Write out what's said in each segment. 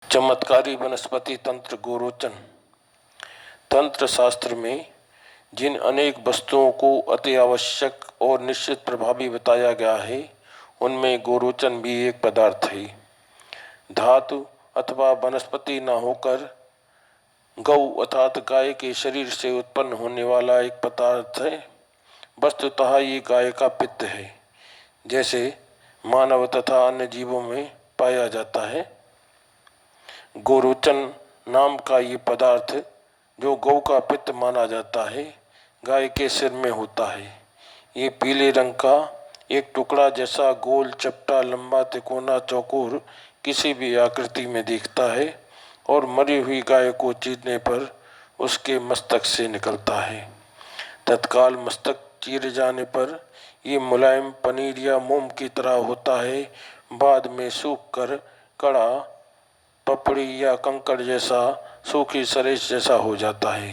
चमत्कारी वनस्पति तंत्र गोरोचन। तंत्र शास्त्र में जिन अनेक वस्तुओं को अति आवश्यक और निश्चित प्रभावी बताया गया है, उनमें गोरोचन भी एक पदार्थ है। धातु अथवा वनस्पति न होकर गौ अर्थात गाय के शरीर से उत्पन्न होने वाला एक पदार्थ है। वस्तुतः ये गाय का पित्त है, जैसे मानव तथा अन्य जीवों में पाया जाता है। गोरोचन नाम का ये पदार्थ जो गौ का पित्त माना जाता है, गाय के सिर में होता है। ये पीले रंग का एक टुकड़ा जैसा गोल चपटा लंबा तिकोना चौकोर किसी भी आकृति में दिखता है और मरी हुई गाय को चीरने पर उसके मस्तक से निकलता है। तत्काल मस्तक चीर जाने पर ये मुलायम पनीर या मोम की तरह होता है। बाद में सूख कर कड़ा पपड़ी या कंकड़ जैसा सूखी सरेश जैसा हो जाता है।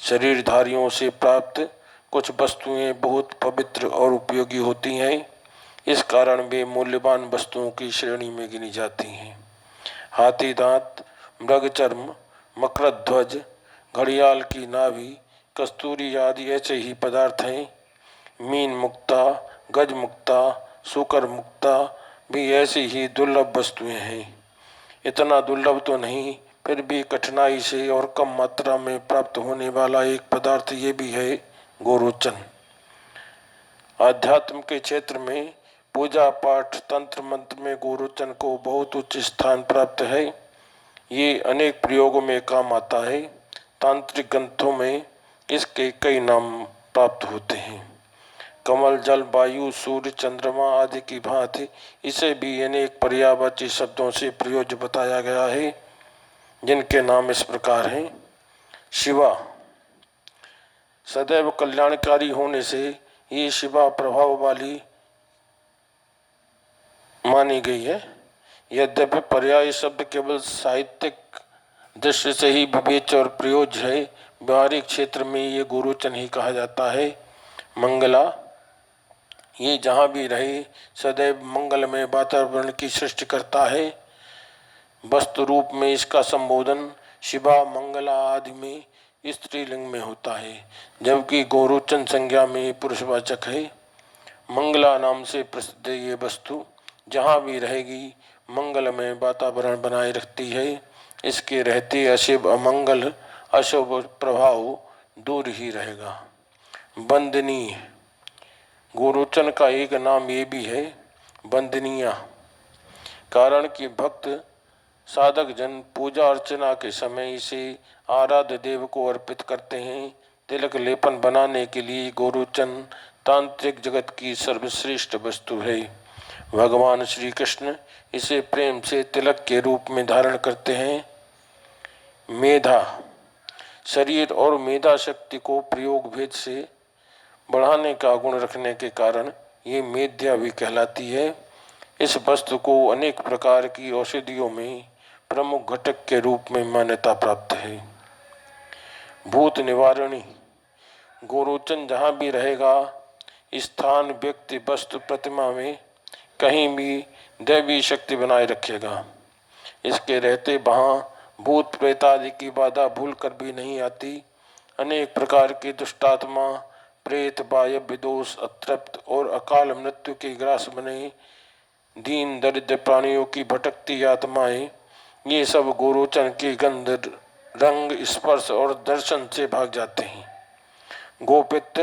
शरीरधारियों से प्राप्त कुछ वस्तुएं बहुत पवित्र और उपयोगी होती हैं, इस कारण वे मूल्यवान वस्तुओं की श्रेणी में गिनी जाती हैं। हाथी दांत, मृग चर्म, मकरध्वज, घड़ियाल की नाभि, कस्तूरी आदि ऐसे ही पदार्थ हैं। मीन मुक्ता, गज मुक्ता, सूकर मुक्ता भी ऐसी ही दुर्लभ वस्तुएं हैं। इतना दुर्लभ तो नहीं, फिर भी कठिनाई से और कम मात्रा में प्राप्त होने वाला एक पदार्थ ये भी है गोरोचन। आध्यात्म के क्षेत्र में पूजा पाठ तंत्र मंत्र में गोरोचन को बहुत उच्च स्थान प्राप्त है। ये अनेक प्रयोगों में काम आता है। तांत्रिक ग्रंथों में इसके कई नाम प्राप्त होते हैं। कमल, जल, वायु, सूर्य, चंद्रमा आदि की भांति इसे भी अनेक पर्यायवाची शब्दों से प्रयोज्य बताया गया है, जिनके नाम इस प्रकार हैं। शिवा, सदैव कल्याणकारी होने से ये शिवा प्रभाव वाली मानी गई है। यद्यपि पर्याय शब्द केवल साहित्यिक दृष्टि से ही विवेच्य और प्रयोज्य है, व्यवहारिक क्षेत्र में ये गोरोचन ही कहा जाता है। मंगला, ये जहाँ भी रहे सदैव मंगलमय वातावरण की सृष्टि करता है। वस्तु रूप में इसका संबोधन शिवा, मंगला आदि में स्त्रीलिंग में होता है, जबकि गोरोचन संज्ञा में पुरुषवाचक है। मंगला नाम से प्रसिद्ध ये वस्तु जहाँ भी रहेगी मंगलमय वातावरण बनाए रखती है। इसके रहते अशुभ अमंगल अशुभ प्रभाव दूर ही रहेगा। वंदनीय, गोरोचन का एक नाम ये भी है वंदनीय, कारण कि भक्त साधक जन पूजा अर्चना के समय इसे आराध्य देव को अर्पित करते हैं। तिलक लेपन बनाने के लिए गोरोचन तांत्रिक जगत की सर्वश्रेष्ठ वस्तु है। भगवान श्री कृष्ण इसे प्रेम से तिलक के रूप में धारण करते हैं। मेधा, शरीर और मेधा शक्ति को प्रयोग भेद से बढ़ाने का गुण रखने के कारण ये मेध्या भी कहलाती है। इस वस्तु को अनेक प्रकार की औषधियों में प्रमुख घटक के रूप में मान्यता प्राप्त है। भूत निवारणी, गोरोचन जहाँ भी रहेगा स्थान व्यक्ति वस्तु प्रतिमा में कहीं भी दैवी शक्ति बनाए रखेगा। इसके रहते वहाँ भूत प्रेत आदि की बाधा भूल कर भी नहीं आती। अनेक प्रकार की दुष्टात्मा, प्रेत, वायव्य दोष, अतृप्त और अकाल मृत्यु के ग्रास बने दीन दरिद्र प्राणियों की भटकती आत्माएं, ये सब गोरोचन के गंध, रंग, स्पर्श और दर्शन से भाग जाते हैं। गोपित्त,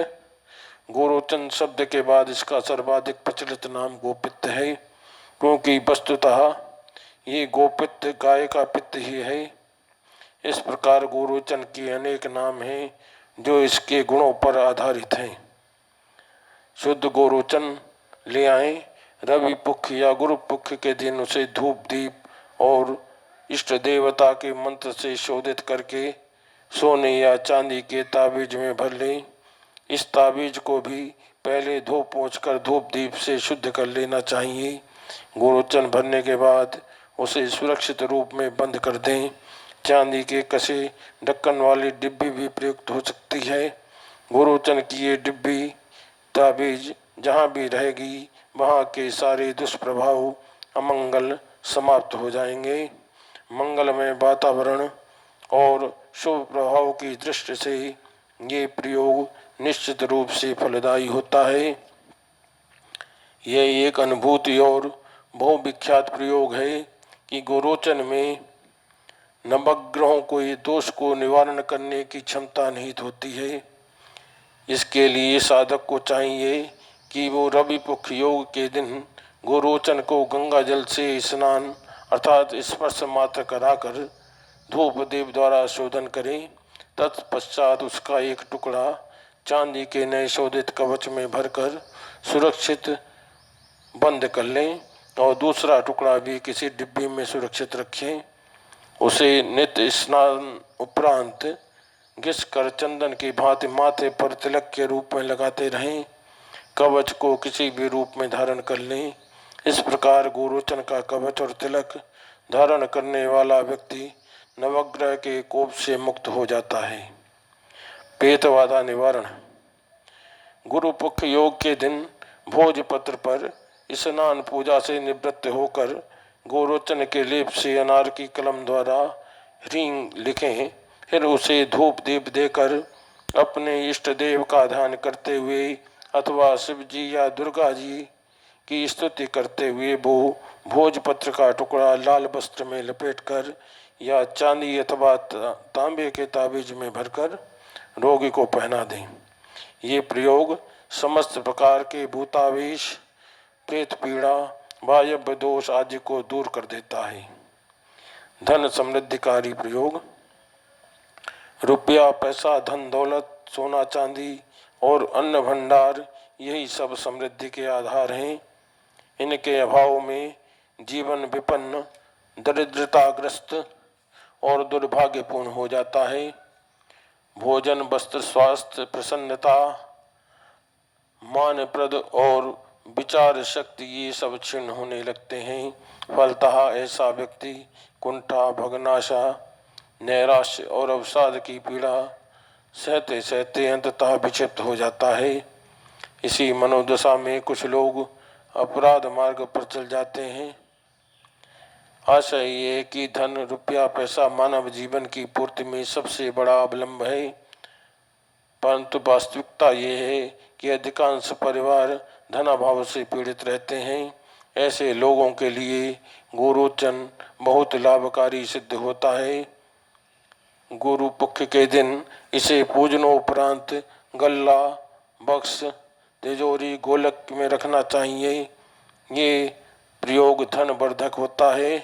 गोरोचन शब्द के बाद इसका सर्वाधिक प्रचलित नाम गोपित्त है, क्योंकि वस्तुतः ये गोपित्त गाय का पित्त ही है। इस प्रकार गोरोचन के अनेक नाम हैं जो इसके गुणों पर आधारित हैं। शुद्ध गोरोचन ले आए। रवि पुख या गुरु पुख के दिन उसे धूप दीप और इष्ट देवता के मंत्र से शोधित करके सोने या चांदी के ताबीज में भर लें। इस ताबीज को भी पहले धो पोंछ कर धूप दीप से शुद्ध कर लेना चाहिए। गोरोचन भरने के बाद उसे सुरक्षित रूप में बंद कर दें। चांदी के कसे ढक्कन वाली डिब्बी भी प्रयुक्त हो सकती है। गोरोचन की ये डिब्बी ताबीज जहाँ भी रहेगी वहाँ के सारे दुष्प्रभाव अमंगल समाप्त हो जाएंगे। मंगलमय वातावरण और शुभ प्रभाव की दृष्टि से ये प्रयोग निश्चित रूप से फलदायी होता है। यह एक अनुभूति और बहुविख्यात प्रयोग है कि गोरोचन में नवग्रहों को ये दोष को निवारण करने की क्षमता निहित होती है। इसके लिए साधक को चाहिए कि वो रवि पुख योग के दिन गोरोचन को गंगा जल से स्नान अर्थात स्पर्श मात्र कराकर धूप दीप द्वारा शोधन करें। तत्पश्चात उसका एक टुकड़ा चांदी के नए शोधित कवच में भरकर सुरक्षित बंद कर लें और दूसरा टुकड़ा भी किसी डिब्बी में सुरक्षित रखें। उसे नित्य स्नान उपरांत घिस कर चंदन की भांति माथे पर तिलक के रूप में लगाते रहें। कवच को किसी भी रूप में धारण कर लें। इस प्रकार गोरोचन का कवच और तिलक धारण करने वाला व्यक्ति नवग्रह के कोप से मुक्त हो जाता है। पेतबाधा निवारण। गुरु पुख योग के दिन भोजपत्र पर स्नान पूजा से निवृत्त होकर गोरोचन के लेप से अनार की कलम द्वारा ह्रीं लिखें। फिर उसे धूप दीप देकर अपने इष्ट देव का ध्यान करते हुए अथवा शिव जी या दुर्गा जी की स्तुति करते हुए वो भोजपत्र का टुकड़ा लाल वस्त्र में लपेटकर या चांदी अथवा तांबे के ताबीज में भरकर रोगी को पहना दें। ये प्रयोग समस्त प्रकार के भूतावेश, प्रेत पीड़ा, वायव्य दोष आदि को दूर कर देता है। धन समृद्धिकारी प्रयोग। रुपया पैसा धन दौलत सोना चांदी और अन्न भंडार यही सब समृद्धि के आधार हैं। इनके अभाव में जीवन विपन्न, दरिद्रताग्रस्त और दुर्भाग्यपूर्ण हो जाता है। भोजन, वस्त्र, स्वास्थ्य, प्रसन्नता, मानप्रद और विचार शक्ति ये सब क्षीण होने लगते हैं। फलतः ऐसा व्यक्ति कुंठा, भग्नाशा, नैराश्य और अवसाद की पीड़ा सहते सहते अंततः विक्षिप्त हो जाता है। इसी मनोदशा में कुछ लोग अपराध मार्ग पर चल जाते हैं। आशय ये है कि धन, रुपया, पैसा मानव जीवन की पूर्ति में सबसे बड़ा अवलंब है, परंतु वास्तविकता ये है कि अधिकांश परिवार धनाभाव से पीड़ित रहते हैं। ऐसे लोगों के लिए गोरोचन बहुत लाभकारी सिद्ध होता है। गुरु पुख के दिन इसे पूजनोपरांत गल्ला, बक्स, तिजोरी, गोलक में रखना चाहिए। ये प्रयोग धन वर्धक होता है।